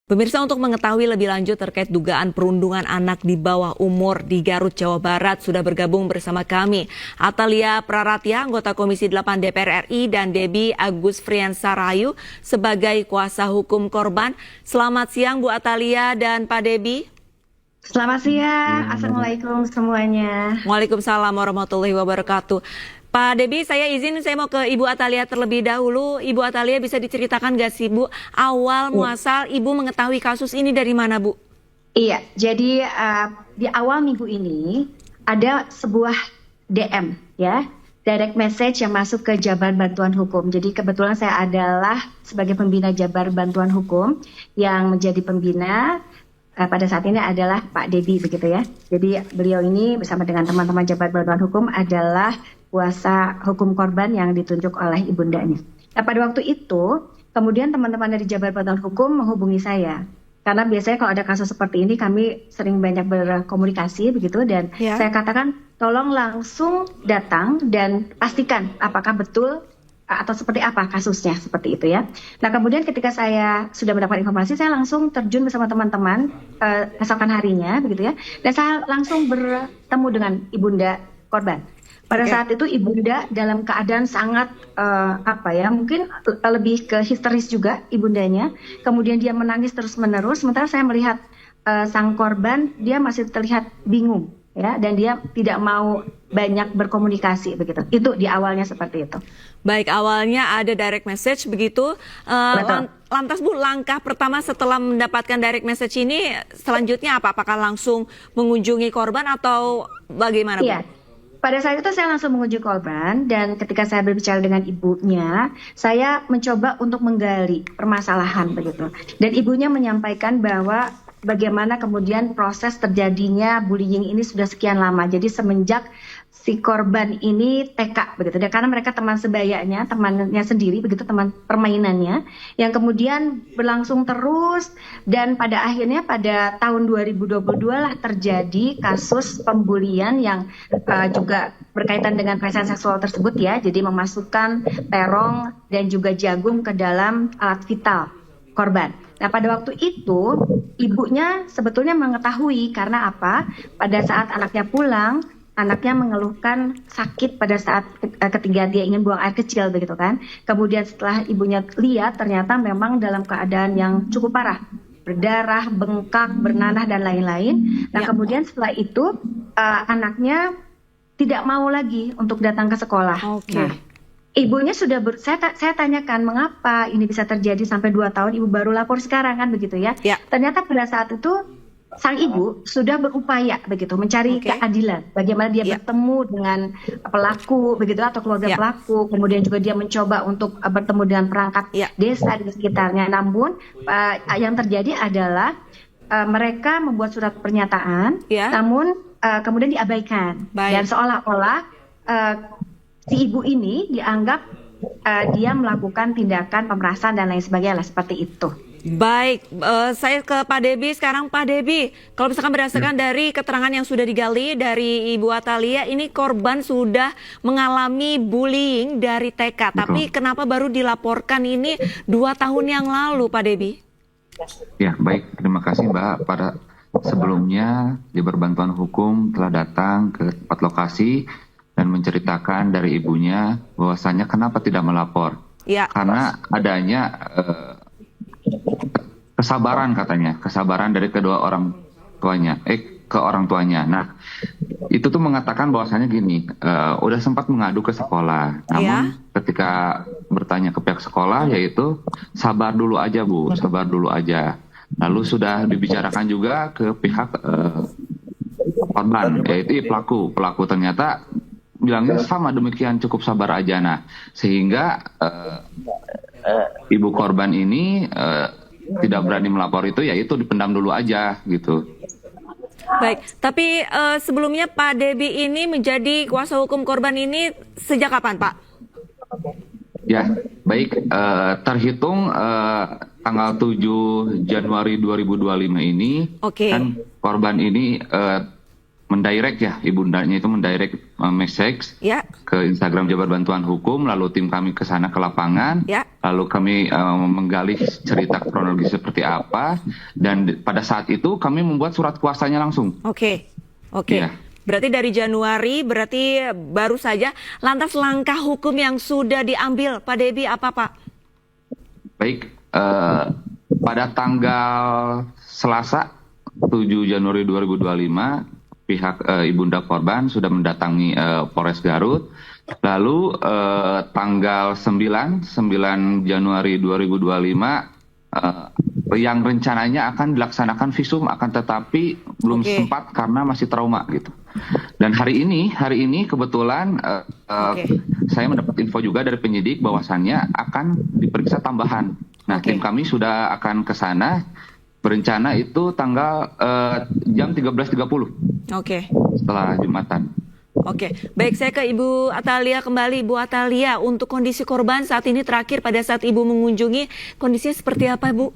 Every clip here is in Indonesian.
Pemirsa, untuk mengetahui lebih lanjut terkait dugaan perundungan anak di bawah umur di Garut, Jawa Barat, sudah bergabung bersama kami Atalia Praratya, anggota Komisi 8 DPR RI, dan Debbie Agus Friansarayu sebagai kuasa hukum korban. Selamat siang Bu Atalia dan Pak Debbie. Selamat siang, Assalamualaikum semuanya. Waalaikumsalam warahmatullahi wabarakatuh. Pak Debbie, saya mau ke Ibu Atalia terlebih dahulu. Ibu Atalia, bisa diceritakan nggak sih Bu, awal muasal Ibu mengetahui kasus ini dari mana Bu? Iya, jadi di awal minggu ini ada sebuah DM ya, direct message yang masuk ke Jabar Bantuan Hukum. Jadi kebetulan saya adalah sebagai pembina Jabar Bantuan Hukum yang menjadi pembina pada saat ini adalah Pak Debbie begitu ya. Jadi beliau ini bersama dengan teman-teman Jabar Bantuan Hukum adalah kuasa hukum korban yang ditunjuk oleh ibundanya. Nah, pada waktu itu, kemudian teman-teman dari Jabar Bantuan Hukum menghubungi saya. Karena biasanya kalau ada kasus seperti ini, kami sering banyak berkomunikasi begitu, dan saya katakan tolong langsung datang dan pastikan apakah betul atau seperti apa kasusnya, seperti itu ya. Nah, kemudian ketika saya sudah mendapat informasi, saya langsung terjun bersama teman-teman asalkan harinya begitu ya, dan saya langsung bertemu dengan ibunda korban. Pada saat itu ibunda dalam keadaan sangat mungkin lebih ke histeris juga ibundanya. Kemudian dia menangis terus-menerus. Sementara saya melihat sang korban, dia masih terlihat bingung ya, dan dia tidak mau banyak berkomunikasi begitu. Itu di awalnya seperti itu. Baik, awalnya ada direct message begitu. Lantas Bu, langkah pertama setelah mendapatkan direct message ini selanjutnya apa? Apakah langsung mengunjungi korban atau bagaimana Bu? Iya. Pada saat itu saya langsung mengunjungi korban, dan ketika saya berbicara dengan ibunya, saya mencoba untuk menggali permasalahan begitu. Dan ibunya menyampaikan bahwa bagaimana kemudian proses terjadinya bullying ini sudah sekian lama. Jadi semenjak si korban ini TK begitu. Dan karena mereka teman sebayanya, temannya sendiri begitu, teman permainannya, yang kemudian berlangsung terus, dan pada akhirnya pada tahun 2022 lah terjadi kasus pembulian yang juga berkaitan dengan pelecehan seksual tersebut ya. Jadi memasukkan terong dan juga jagung ke dalam alat vital korban. Nah, pada waktu itu ibunya sebetulnya mengetahui, karena apa? Pada saat anaknya pulang, anaknya mengeluhkan sakit pada saat ketika dia ingin buang air kecil begitu kan. Kemudian setelah ibunya lihat, ternyata memang dalam keadaan yang cukup parah, berdarah, bengkak, bernanah dan lain-lain. Nah, kemudian setelah itu anaknya tidak mau lagi untuk datang ke sekolah. Nah, ibunya sudah saya tanyakan mengapa ini bisa terjadi sampai 2 tahun, ibu baru lapor sekarang kan begitu ya. Ternyata pada saat itu sang ibu sudah berupaya begitu mencari keadilan, bagaimana dia bertemu dengan pelaku begitu atau keluarga pelaku, kemudian juga dia mencoba untuk bertemu dengan perangkat desa di sekitarnya. Namun yang terjadi adalah mereka membuat surat pernyataan, namun kemudian diabaikan. Dan seolah-olah si ibu ini dianggap dia melakukan tindakan pemerasan dan lain sebagainya seperti itu. Baik, saya ke Pak Debbie sekarang. Pak Debbie, kalau misalkan berdasarkan dari keterangan yang sudah digali dari Ibu Atalia, ini korban sudah mengalami bullying dari TK. Tapi kenapa baru dilaporkan ini 2 tahun yang lalu, Pak Debbie? Ya, baik. Terima kasih Mbak. Pada sebelumnya, Jabar Bantuan Hukum telah datang ke tempat lokasi dan menceritakan dari ibunya bahwasanya kenapa tidak melapor. Karena adanya kesabaran katanya, kesabaran dari kedua orang tuanya, ke orang tuanya. Nah, itu tuh mengatakan bahwasanya gini, udah sempat mengadu ke sekolah, namun ketika bertanya ke pihak sekolah, yaitu sabar dulu aja Bu, sabar dulu aja. Lalu sudah dibicarakan juga ke pihak korban, yaitu pelaku ternyata bilangnya sama demikian, cukup sabar aja. Nah, sehingga ibu korban ini tidak berani melapor itu, yaitu dipendam dulu aja gitu. Baik, tapi sebelumnya Pak Debbie ini menjadi kuasa hukum korban ini sejak kapan Pak? Ya, baik, terhitung tanggal 7 Januari 2025 ini, kan korban ini mendirect ya, ibundanya itu mendirect message ke Instagram Jabar Bantuan Hukum, lalu tim kami ke sana ke lapangan, lalu kami menggali cerita kronologi seperti apa, dan pada saat itu kami membuat surat kuasanya langsung. Oke. Iya. Berarti dari Januari, berarti baru saja. Lantas langkah hukum yang sudah diambil Pak Debi apa Pak? Baik, pada tanggal Selasa 7 Januari 2025, pihak ibunda korban sudah mendatangi Polres Garut. Lalu tanggal 9 Januari 2025 yang rencananya akan dilaksanakan visum, akan tetapi belum sempat karena masih trauma gitu. Dan hari ini kebetulan saya mendapat info juga dari penyidik bahwasannya akan diperiksa tambahan. Nah, tim kami sudah akan ke sana, berencana itu tanggal jam 13.30. Setelah Jumatan. Baik, saya ke Ibu Atalia kembali. Ibu Atalia, untuk kondisi korban saat ini terakhir pada saat Ibu mengunjungi, kondisinya seperti apa, Bu?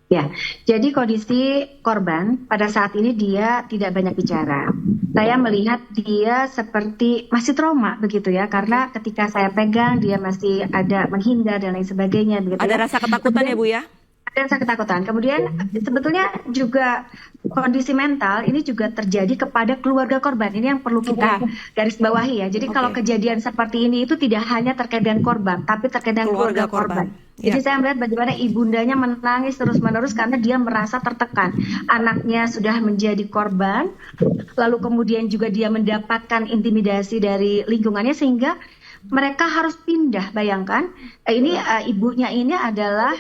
Ya, jadi kondisi korban pada saat ini dia tidak banyak bicara. Saya melihat dia seperti masih trauma begitu ya, karena ketika saya pegang dia masih ada menghindar dan lain sebagainya. Begitu ada ya. Rasa ketakutan ya Bu ya? Ada rasa ketakutan. Kemudian sebetulnya juga kondisi mental ini juga terjadi kepada keluarga korban. Ini yang perlu kita garis bawahi ya. Jadi kalau kejadian seperti ini itu tidak hanya terkait dengan korban, tapi terkait dengan keluarga korban. Jadi saya melihat bagaimana ibundanya menangis terus-menerus karena dia merasa tertekan. Anaknya sudah menjadi korban, lalu kemudian juga dia mendapatkan intimidasi dari lingkungannya sehingga mereka harus pindah. Bayangkan, ini ibunya ini adalah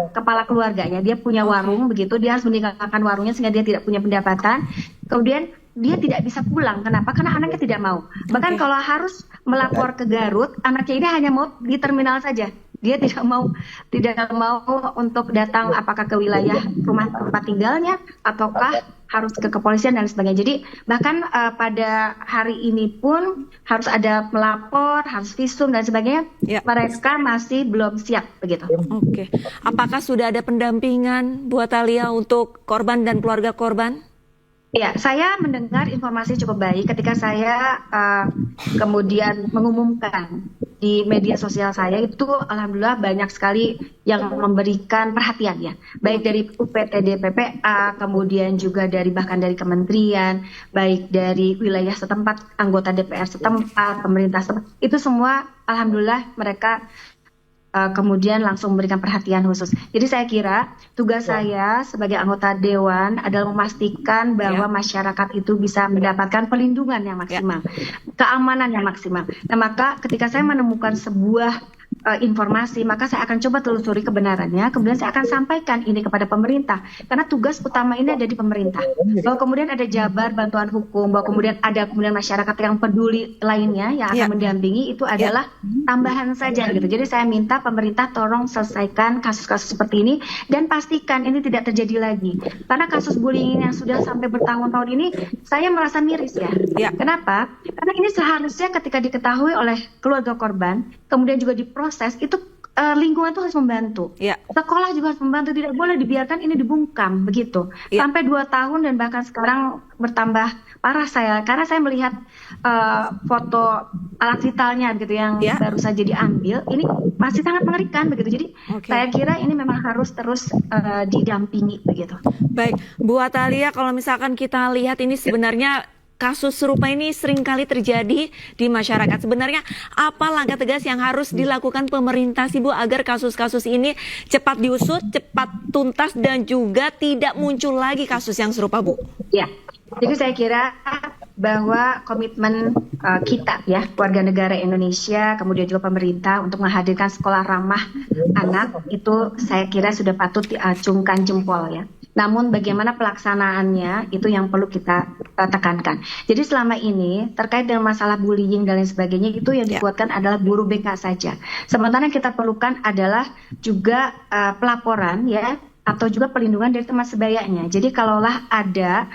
kepala keluarganya. Dia punya warung begitu, dia harus meninggalkan warungnya sehingga dia tidak punya pendapatan. Kemudian dia tidak bisa pulang. Kenapa? Karena anaknya tidak mau. Bahkan kalau harus melapor ke Garut, anaknya ini hanya mau di terminal saja. Dia tidak mau untuk datang apakah ke wilayah rumah tempat tinggalnya ataukah harus ke kepolisian dan sebagainya. Jadi bahkan pada hari ini pun harus ada melapor, harus visum dan sebagainya. Mereka masih belum siap begitu. Apakah sudah ada pendampingan Bu Atalia untuk korban dan keluarga korban? Ya, saya mendengar informasi cukup baik ketika saya kemudian mengumumkan di media sosial saya itu, alhamdulillah banyak sekali yang memberikan perhatian ya, baik dari UPTD PPA, kemudian juga bahkan dari kementerian, baik dari wilayah setempat, anggota DPR setempat, pemerintah setempat, itu semua alhamdulillah mereka kemudian langsung memberikan perhatian khusus. Jadi saya kira tugas saya sebagai anggota Dewan adalah memastikan bahwa masyarakat itu bisa mendapatkan perlindungan yang maksimal, keamanan yang maksimal. Nah, maka ketika saya menemukan sebuah informasi, maka saya akan coba telusuri kebenarannya, kemudian saya akan sampaikan ini kepada pemerintah, karena tugas utama ini ada di pemerintah. Bahwa kemudian ada Jabar bantuan hukum, bahwa kemudian ada masyarakat yang peduli lainnya yang akan mendampingi, itu adalah tambahan saja gitu. Jadi saya minta pemerintah tolong selesaikan kasus-kasus seperti ini dan pastikan ini tidak terjadi lagi. Karena kasus bullying yang sudah sampai bertahun-tahun ini saya merasa miris ya. Kenapa? Karena ini seharusnya ketika diketahui oleh keluarga korban, kemudian juga diproses, itu lingkungan itu harus membantu. Sekolah juga harus membantu, tidak boleh dibiarkan ini dibungkam begitu. Sampai 2 tahun dan bahkan sekarang bertambah parah saya, karena saya melihat foto alat vitalnya gitu yang baru saja diambil, ini masih sangat mengerikan begitu. Jadi saya kira ini memang harus terus didampingi begitu. Baik, Bu Atalia, kalau misalkan kita lihat ini sebenarnya kasus serupa ini seringkali terjadi di masyarakat. Sebenarnya apa langkah tegas yang harus dilakukan pemerintah sih Bu agar kasus-kasus ini cepat diusut, cepat tuntas dan juga tidak muncul lagi kasus yang serupa Bu? Ya, jadi saya kira bahwa komitmen kita ya, warga negara Indonesia, kemudian juga pemerintah untuk menghadirkan sekolah ramah anak, itu saya kira sudah patut diacungkan jempol ya. Namun bagaimana pelaksanaannya itu yang perlu kita tekankan. Jadi selama ini terkait dengan masalah bullying dan lain sebagainya itu yang dikuatkan adalah guru BK saja. Sementara yang kita perlukan adalah juga pelaporan ya, atau juga perlindungan dari teman sebayanya. Jadi kalaulah ada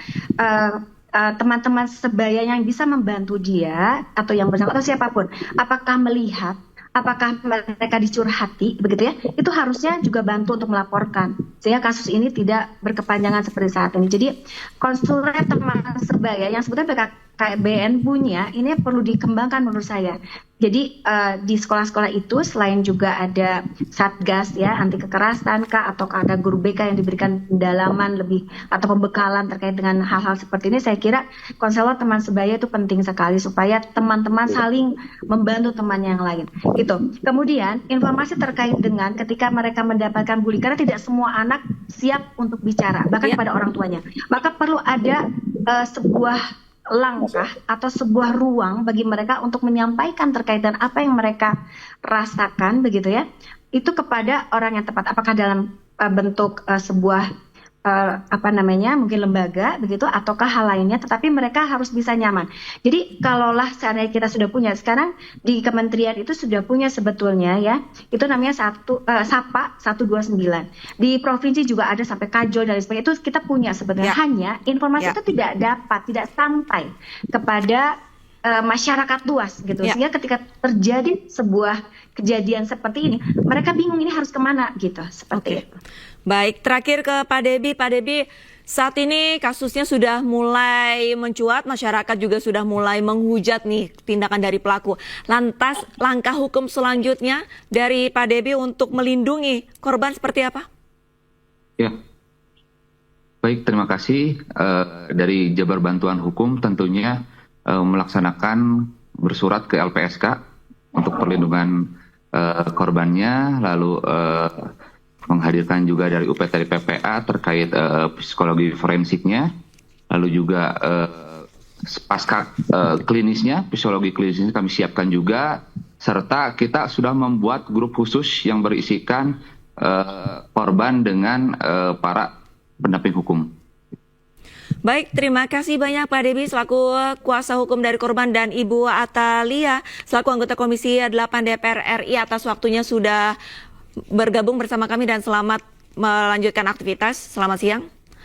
teman-teman sebaya yang bisa membantu dia atau yang bersangkutan atau siapapun, apakah melihat, apakah mereka dicurhati begitu ya, itu harusnya juga bantu untuk melaporkan sehingga kasus ini tidak berkepanjangan seperti saat ini. Jadi konsulen teman sebaya yang sebetulnya BKKBN punya ini perlu dikembangkan menurut saya. Jadi di sekolah-sekolah itu selain juga ada satgas ya anti kekerasan kah atau ada guru BK yang diberikan pendalaman lebih atau pembekalan terkait dengan hal-hal seperti ini, saya kira konselor teman sebaya itu penting sekali supaya teman-teman saling membantu temannya yang lain. Itu. Kemudian informasi terkait dengan ketika mereka mendapatkan bullying, karena tidak semua anak siap untuk bicara bahkan pada orang tuanya, maka perlu ada sebuah langkah atau sebuah ruang bagi mereka untuk menyampaikan terkait dengan apa yang mereka rasakan begitu ya, itu kepada orang yang tepat, apakah dalam bentuk sebuah mungkin lembaga begitu ataukah hal lainnya, tetapi mereka harus bisa nyaman. Jadi kalaulah seandainya kita sudah punya sekarang di kementerian itu sudah punya sebetulnya ya, itu namanya SAPA 129, di provinsi juga ada sampai Kajol dan sebagainya, itu kita punya sebetulnya, hanya informasi itu tidak sampai kepada masyarakat luas gitu, sehingga ketika terjadi sebuah kejadian seperti ini mereka bingung ini harus kemana gitu, seperti itu. Baik, terakhir ke Pak Debi. Pak Debi, saat ini kasusnya sudah mulai mencuat, masyarakat juga sudah mulai menghujat nih tindakan dari pelaku. Lantas langkah hukum selanjutnya dari Pak Debi untuk melindungi korban seperti apa? Ya, baik, terima kasih. Dari Jabar Bantuan Hukum tentunya melaksanakan bersurat ke LPSK untuk perlindungan korbannya, lalu menghadirkan juga dari UPT PPA terkait psikologi forensiknya, lalu juga pasca klinisnya, psikologi klinisnya kami siapkan juga, serta kita sudah membuat grup khusus yang berisikan korban dengan para pendamping hukum. Baik, terima kasih banyak Pak Debi selaku kuasa hukum dari korban dan Ibu Atalia selaku anggota Komisi 8 DPR RI atas waktunya sudah bergabung bersama kami dan selamat melanjutkan aktivitas. Selamat siang.